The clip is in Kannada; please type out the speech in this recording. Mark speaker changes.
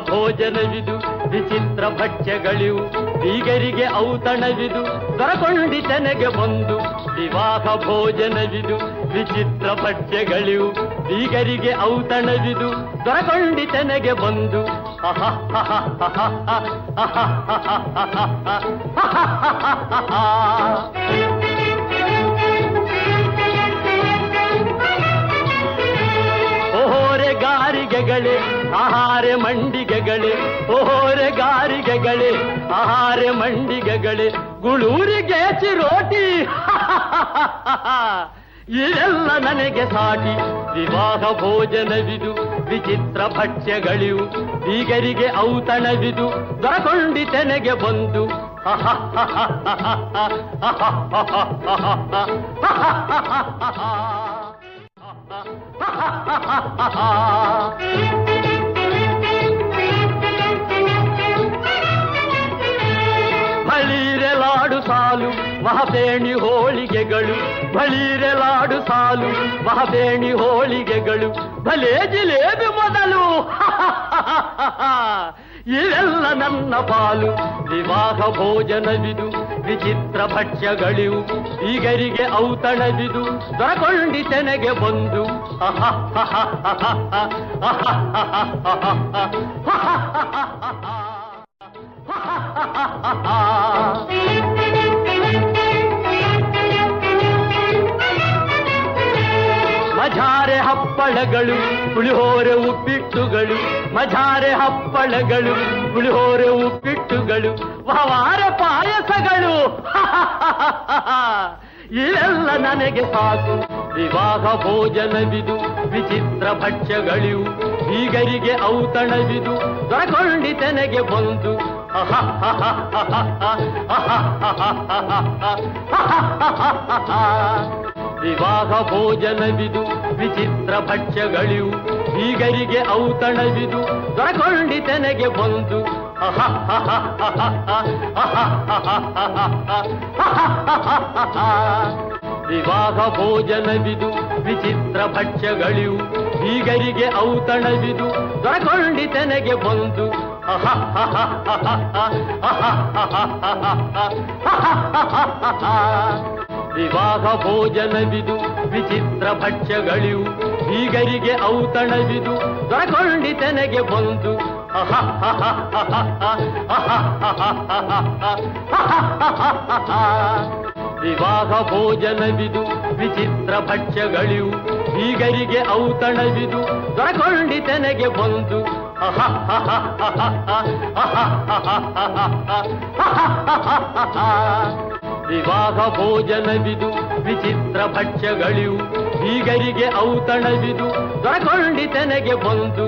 Speaker 1: ಭೋಜನವಿದು ವಿಚಿತ್ರ ಭಕ್ಷ್ಯಗಳಿವು ಬೀಗರಿಗೆ ಔತಣವಿದು ದೊರಕೊಂಡಿತನೆಗೆ ಬಂದು ವಿವಾಹ ಭೋಜನವಿದು ವಿಚಿತ್ರ ಭಕ್ಷ್ಯಗಳಿವು ಬೀಗರಿಗೆ ಔತಣವಿದು ದೊರಕೊಂಡಿತನೆಗೆ ಬಂದು ಓಹೋರೆ ಗಾರಿಗೆಗಳೇ ಆಹಾರ ಮಂಡಿಗೆಗಳೇ ಓಹೋರೆ ಗಾರಿಗೆಗಳೇ ಆಹಾರ ಮಂಡಿಗೆಗಳೇ ಗುಳೂರಿಗೆ ಚಿರೋಟಿ ಇದೆಲ್ಲ ನನಗೆ ಸಾಟಿ ವಿವಾಹ ಭೋಜನವಿದು ವಿಚಿತ್ರ ಭಕ್ಷ್ಯಗಳಿವು ಬೀಗರಿಗೆ ಔತಣವಿದು ದೊರಕೊಂಡಿತೆನೆಗೆ ಬಂದು ಬಳಿರೆಲಾಡು ಸಾಲು ಮಹಬೇಣಿ ಹೋಳಿಗೆಗಳು ಬಳಿರೆಲಾಡು ಸಾಲು ಮಹಬೇಣಿ ಹೋಳಿಗೆಗಳು ಭಲೇ ಜಿಲೇಬಿ ಮೊದಲು ಇವೆಲ್ಲ ನನ್ನ ಪಾಲು ವಿವಾಹ ಭೋಜನವಿದು ವಿಚಿತ್ರ ಭಕ್ಷ್ಯಗಳಿವು ಬೀಗರಿಗೆ ಔತಣವಿದು ದೊರಕೊಂಡಿತೆನೆಗೆ ಬಂದು ಮಜಾರೆ ಹಪ್ಪಳಗಳು ಪುಳಿಹೋರೆ ಉಪ್ಪಿಟ್ಟುಗಳು ಮಜಾರೆ ಹಪ್ಪಳಗಳು ಪುಳಿಹೋರೆ ಉಪ್ಪಿಟ್ಟುಗಳು ವಹವಾರ ಪಾಯಸಗಳು ಇವೆಲ್ಲ ನನಗೆ ಸಾಕು ವಿವಾಹ ಭೋಜನವಿದು ವಿಚಿತ್ರ ಭಕ್ಷ್ಯಗಳಿವು ಬೀಗರಿಗೆ ಔತಣವಿದು ದೊರಕೊಂಡಿತೆನೆಗೆ ಬಂದು ವಿವಾಹ ಭೋಜನವಿದು ವಿಚಿತ್ರ ಭಕ್ಷ್ಯಗಳಿವು ಬೀಗರಿಗೆ ಔತಣವಿದು ದೊರಕೊಂಡಿತೆನೆಗೆ ಬಂದು ವಿವಾಹ ಭೋಜನವಿದು ವಿಚಿತ್ರ ಭಕ್ಷ್ಯಗಳಿವು ಬೀಗರಿಗೆ ಔತಣವಿದು ದೊರಕೊಂಡಿತೆನೆಗೆ ಬಂದು ವಿವಾಹ ಭೋಜನವಿದು ವಿಚಿತ್ರ ಭಕ್ಷ್ಯಗಳಿವು ಬೀಗರಿಗೆ ಔತಣವಿದು ದೊರಕೊಂಡಿತೆನೆಗೆ ಬಂದು ವಿವಾಹ ಭೋಜನವಿದು ವಿಚಿತ್ರ ಭಕ್ಷ್ಯಗಳಿವು ಬೀಗರಿಗೆ ಔತಣವಿದು ದೊರಕೊಂಡಿತೆನೆಗೆ ಬಂದು ವಿವಾಹ ಭೋಜನವಿದು ವಿಚಿತ್ರ ಭಕ್ಷ್ಯಗಳಿವು ಬೀಗರಿಗೆ ಔತಣವಿದು ದೊರಕೊಂಡಿತೆನೆಗೆ ಬಂದು